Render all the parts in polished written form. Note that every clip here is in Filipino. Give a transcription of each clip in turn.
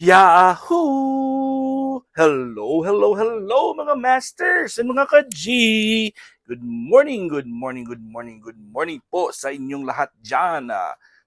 Yahoo! Hello, hello, hello mga masters and mga ka-G! Good morning, good morning, good morning, good morning po sa inyong lahat dyan.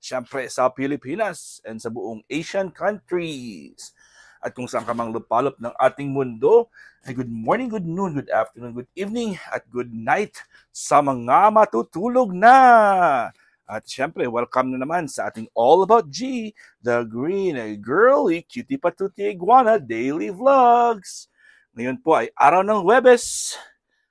Siyempre sa Pilipinas and sa buong Asian countries. At kung saan ka mang lupalop ng ating mundo, ay good morning, good noon, good afternoon, good evening, at good night sa mga matutulog na. At syempre, welcome na naman sa ating All About G, the Green Girly Cutie Patuti Iguana Daily Vlogs. Ngayon po ay araw ng Huwebes.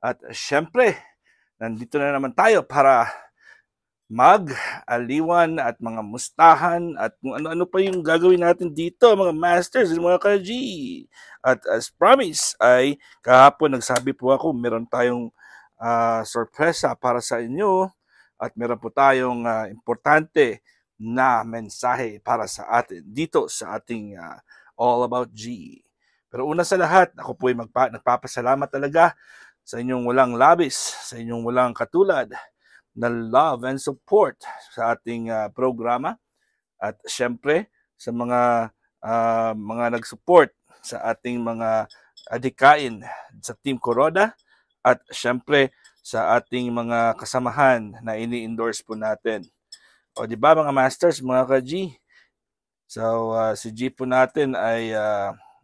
At syempre, nandito na naman tayo para mag-aliwan at mga mustahan at kung ano-ano pa yung gagawin natin dito, mga masters, mga ka-G. At as promised ay kahapon nagsabi po ako meron tayong sorpresa para sa inyo at meron po tayong importante na mensahe para sa atin dito sa ating All About G. Pero una sa lahat, ako po ay nagpapasalamat talaga sa inyong walang labis, sa inyong walang katulad na love and support sa ating programa at syempre sa mga nag-support sa ating mga adhikain sa Team Kuroda at syempre sa ating mga kasamahan na ini-endorse po natin. O di ba mga masters, mga ka-G? So si G po natin ay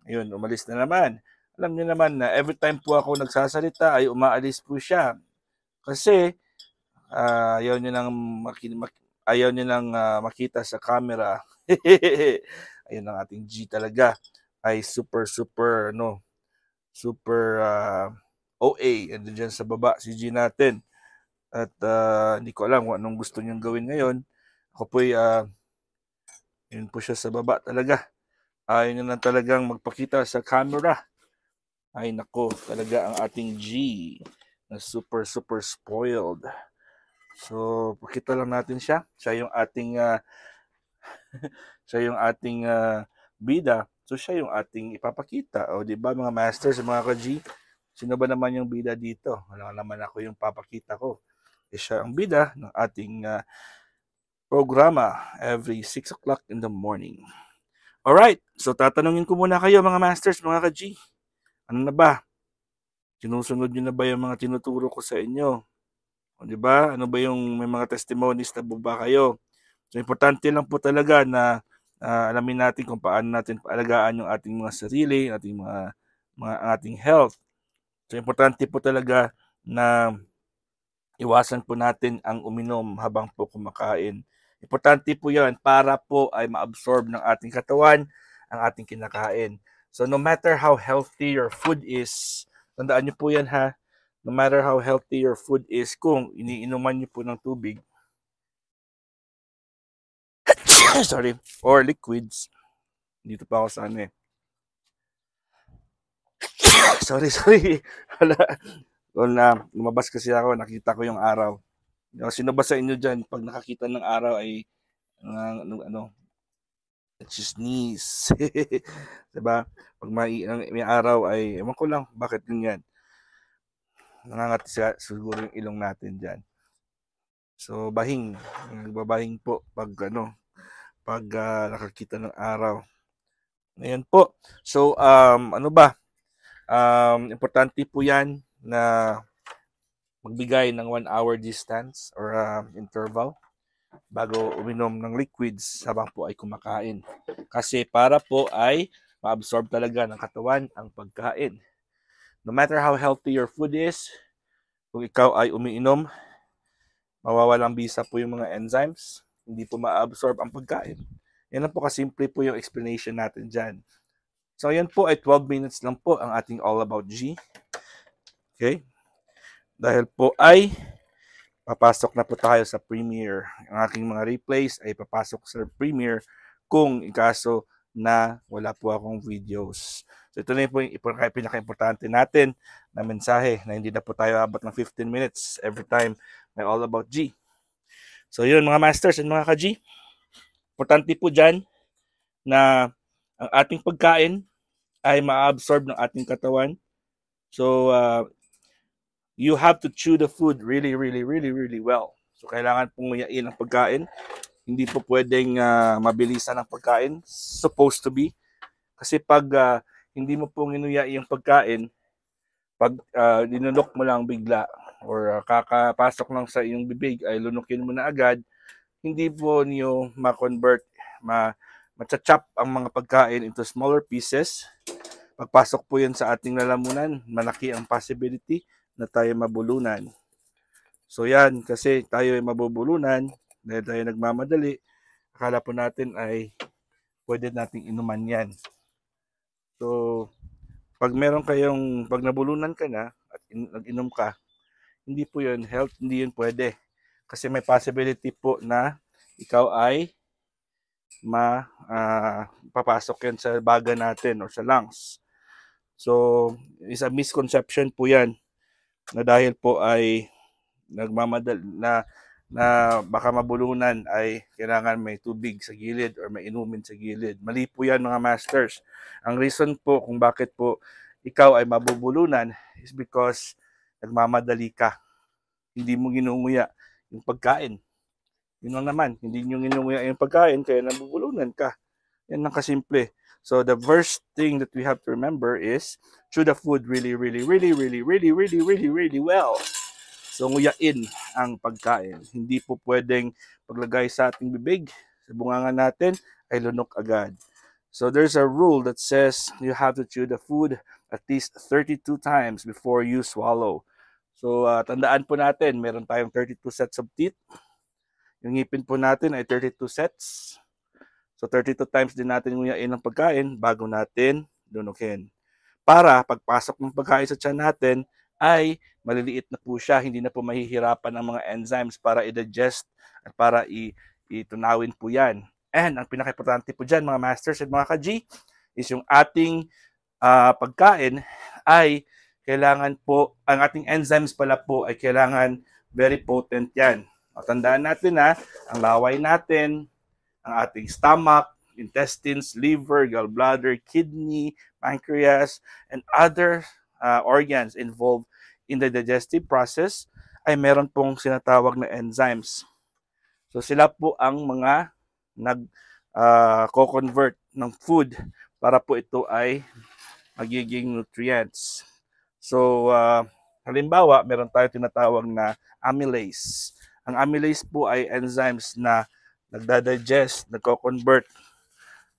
yun, umalis na naman. Alam niyo naman na every time po ako nagsasalita ay umaalis po siya. Kasi ayaw niyo nang makita sa camera. Ayun ang ating G talaga ay super OA. And dyan sa baba si G natin. At hindi ko alam kung anong gusto niyong gawin ngayon. Ako po yun po siya sa baba talaga. Ayaw niyo na talagang magpakita sa camera. Ay nako, talaga ang ating G na super spoiled. So, pakita lang natin siya. Siya yung ating bida. So, siya yung ating ipapakita. O, di ba mga masters, mga ka-G? Sino ba naman yung bida dito? Wala naman ako yung papakita ko. Siya ang bida ng ating programa every 6 o'clock in the morning. Alright, so tatanungin ko muna kayo mga masters, mga ka-G. Ano na ba? Sinusunod nyo na ba yung mga tinuturo ko sa inyo? O, di ba? Ano ba yung may mga testimonies na ba kayo? So, importante lang po talaga na alamin natin kung paano natin paalagaan yung ating mga sarili, ating ating health. So, importante po talaga na iwasan po natin ang uminom habang po kumakain. Importante po yan para po ay ma-absorb ng ating katawan ang ating kinakain. So, no matter how healthy your food is, tandaan nyo po yan ha, no matter how healthy your food is, kung iniinuman nyo po ng tubig, sorry, or liquids, dito pa ako sa sorry, wala, lumabas kasi ako, nakita ko yung araw. Sino ba sa inyo dyan, pag nakakita ng araw ay, sneeze. Diba? Pag may araw ay, ewan ko lang, bakit ganyan? Nangangati siguro yung ilong natin dyan. So, nagbabahing po pag nakakita ng araw. Ngayon po. So, importante po yan na magbigay ng 1 hour distance or interval bago uminom ng liquids habang po ay kumakain. Kasi para po ay ma-absorb talaga ng katawan ang pagkain. No matter how healthy your food is, kung ikaw ay umiinom, mawawalang bisa po yung mga enzymes, hindi po ma-absorb ang pagkain. Yan lang po kasimple po yung explanation natin dyan. So, yan po ay 12 minutes lang po ang ating All About G. Okay? Dahil po ay papasok na po tayo sa Premiere. Ang aking mga replays ay papasok sa Premiere kung ikaso na wala po akong videos. So, ito na po yung pinaka-importante natin na mensahe na hindi na po tayo abot ng 15 minutes every time may All About G. So, yun mga masters and mga ka-G. Importante po dyan na ang ating pagkain ay ma-absorb ng ating katawan. So, you have to chew the food really well. So, kailangan pong nguyain ang pagkain. Hindi po pwedeng mabilisan ang pagkain. Supposed to be. Kasi pag hindi mo po nginuya yung pagkain, pag linunok mo lang bigla or kakapasok lang sa iyong bibig ay lunukin mo na agad, hindi po niyo ma-convert, matcha-chop ang mga pagkain into smaller pieces. Pagpasok po yan sa ating lalamunan, malaki ang possibility na tayo mabulunan. So yan, kasi tayo ay mabubulunan dahil tayo nagmamadali, akala po natin ay pwede nating inuman yan. So, pag nabulunan ka na at nag-inom ka, hindi po yun health, hindi yun pwede. Kasi may possibility po na ikaw ay papasok yan sa baga natin or sa lungs. So, is a misconception po yan na dahil po ay nagmamadali na baka mabulunan ay kailangan may tubig sa gilid or may inumin sa gilid. Mali po yan mga masters. Ang reason po kung bakit po ikaw ay mabubulunan is because nagmamadali ka. Hindi mo ginunguya yung pagkain. Yun lang naman, hindi nyo ginunguya yung pagkain kaya nabubulunan ka. Yan lang kasimple. So the first thing that we have to remember is chew the food really well. So nguyain ang pagkain. Hindi po pwedeng paglagay sa ating bibig, sa bunganga natin, ay lunok agad. So there's a rule that says you have to chew the food at least 32 times before you swallow. So tandaan po natin, meron tayong 32 sets of teeth. Yung ngipin po natin ay 32 sets. So 32 times din natin nguyain ang pagkain bago natin lunukin. Para pagpasok ng pagkain sa tiyan natin ay maliliit na po siya, hindi na po mahihirapan ang mga enzymes para i-digest at para itunawin po yan. And ang pinaka-importante po dyan mga masters at mga ka-G is yung ating pagkain ay kailangan po, ang ating enzymes pala po ay kailangan very potent yan. O, tandaan natin ang laway natin, ang ating stomach, intestines, liver, gallbladder, kidney, pancreas, and other organs involved in the digestive process ay meron pong sinatawag na enzymes. So sila po ang mga nag-co-convert ng food para po ito ay magiging nutrients. So halimbawa, meron tayo tinatawag na amylase. Ang amylase po ay enzymes na nagda-digest, nagko-convert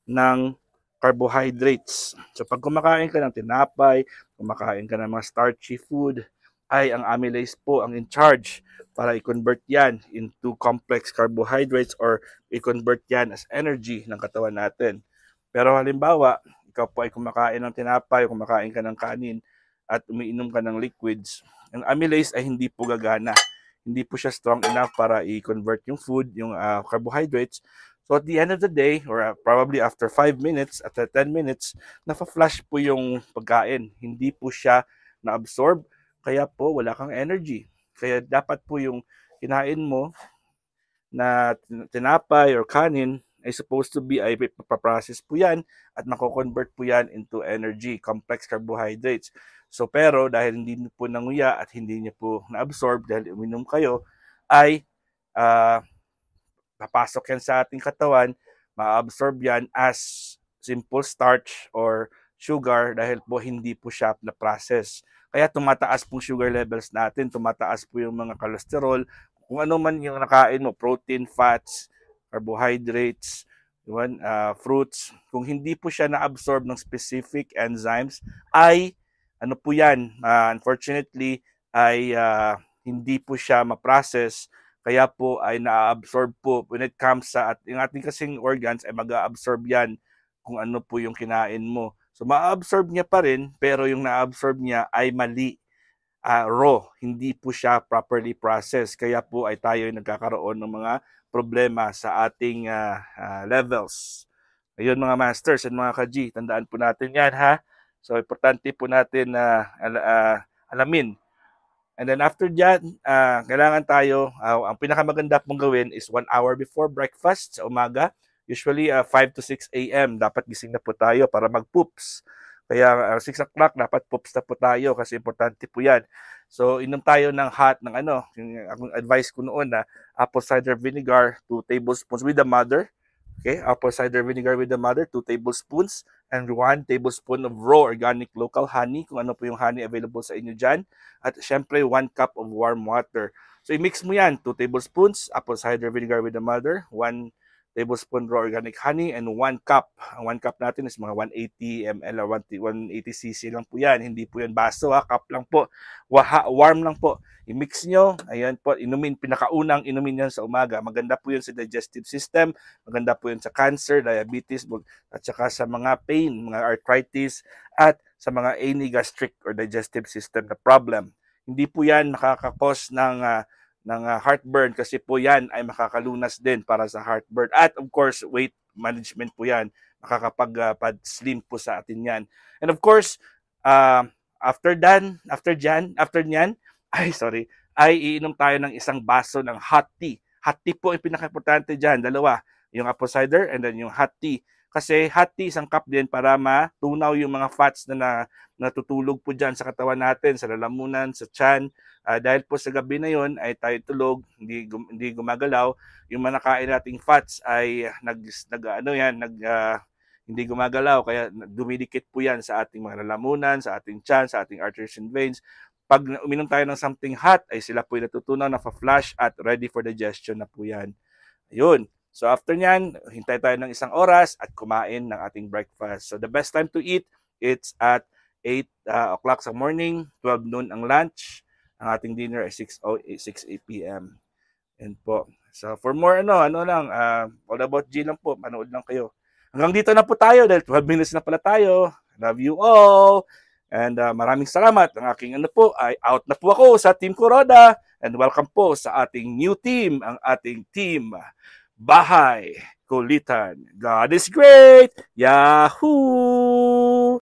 ng carbohydrates. So pag kumakain ka ng tinapay, kumakain ka ng mga starchy food, ay ang amylase po ang in charge para i-convert yan into complex carbohydrates or i-convert yan as energy ng katawan natin. Pero halimbawa, ikaw po ay kumakain ng tinapay, kumakain ka ng kanin, at umiinom ka ng liquids, ang amylase ay hindi po gagana. Hindi po siya strong enough para i-convert yung food, yung carbohydrates. So at the end of the day, or probably after 5 minutes, after 10 minutes, nafa-flush po yung pagkain. Hindi po siya na-absorb, kaya po wala kang energy. Kaya dapat po yung kinain mo na tinapay or kanin ay supposed to be, ay papaprocess po yan at mako-convert po yan into energy, complex carbohydrates. So pero dahil hindi niyo po nanguya at hindi niyo po na-absorb dahil uminom kayo, ay papasok yan sa ating katawan, ma-absorb yan as simple starch or sugar dahil po hindi po siya na-process. Kaya tumataas po sugar levels natin, tumataas po yung mga cholesterol, kung ano man yung nakain mo, protein, fats, carbohydrates, fruits. Kung hindi po siya na-absorb ng specific enzymes, ay ano po yan, unfortunately, ay hindi po siya ma-process. Kaya po ay na-absorb po when it comes sa yung ating kasing organs ay mag-absorb yan kung ano po yung kinain mo. So ma-absorb niya pa rin pero yung na-absorb niya ay mali, raw, hindi po siya properly processed. Kaya po ay tayo ay nagkakaroon ng mga problema sa ating levels. Ayun mga masters and mga ka-G, tandaan po natin yan ha. So importante po natin na alamin. And then after that, kailangan tayo, ang pinakamaganda pong gawin is 1 hour before breakfast sa umaga. Usually 5 to 6 a.m. dapat gising na po tayo para mag-poops. Kaya 6 o'clock dapat poops na po tayo kasi importante po yan. So inom tayo ng hot, yung advice ko noon na apple cider vinegar, 2 tablespoons with the mother. Okay, apple cider vinegar with the mother, 2 tablespoons. and 1 tablespoon of raw organic local honey, kung ano po yung honey available sa inyo dyan. At syempre, 1 cup of warm water. So, i-mix mo yan. 2 tablespoons apple cider vinegar with the mother, 1 tablespoon raw organic honey, and 1 cup. Ang 1 cup natin is mga 180 ml or 180 cc lang po yan. Hindi po yan baso, ha? Cup lang po. Warm lang po. I-mix nyo. Ayan po. Inumin. Pinakaunang inumin yan sa umaga. Maganda po yun sa digestive system. Maganda po yun sa cancer, diabetes, at saka sa mga pain, mga arthritis, at sa mga any gastric or digestive system na problem. Hindi po yan makakakos ng heartburn kasi po yan ay makakalunas din para sa heartburn. At of course, weight management po yan. Makakapag-slim po sa atin yan. And of course, after nyan, ay iinom tayo ng isang baso ng hot tea. Hot tea po ang pinaka-importante dyan. Dalawa, yung apple cider and then yung hot tea. Kasi hot tea, isang cup din para matunaw yung mga fats na natutulog po dyan sa katawan natin, sa lalamunan, sa tiyan. Dahil po sa gabi na yon ay tayo tulog, hindi gumagalaw. Yung manakain nating fats ay hindi gumagalaw. Kaya dumidikit po yan sa ating mga lalamunan, sa ating tiyan, sa ating arteries and veins. Pag uminom tayo ng something hot, ay sila po yung natutunaw, na-flash at ready for digestion na po yan. Ayun. So after nyan, hintay tayo ng isang oras at kumain ng ating breakfast. So the best time to eat, it's at 8 o'clock sa morning, 12 noon ang lunch. Ang ating dinner ay 6 p.m. Yan po. So for more all about G lang po, manood lang kayo. Hanggang dito na po tayo dahil 12 minutes na pala tayo. Love you all. And maraming salamat. Ang aking ay out na po ako sa Team Kuroda. And welcome po sa ating new team, ang ating team Bahay Kulitan. God is great! Yahoo!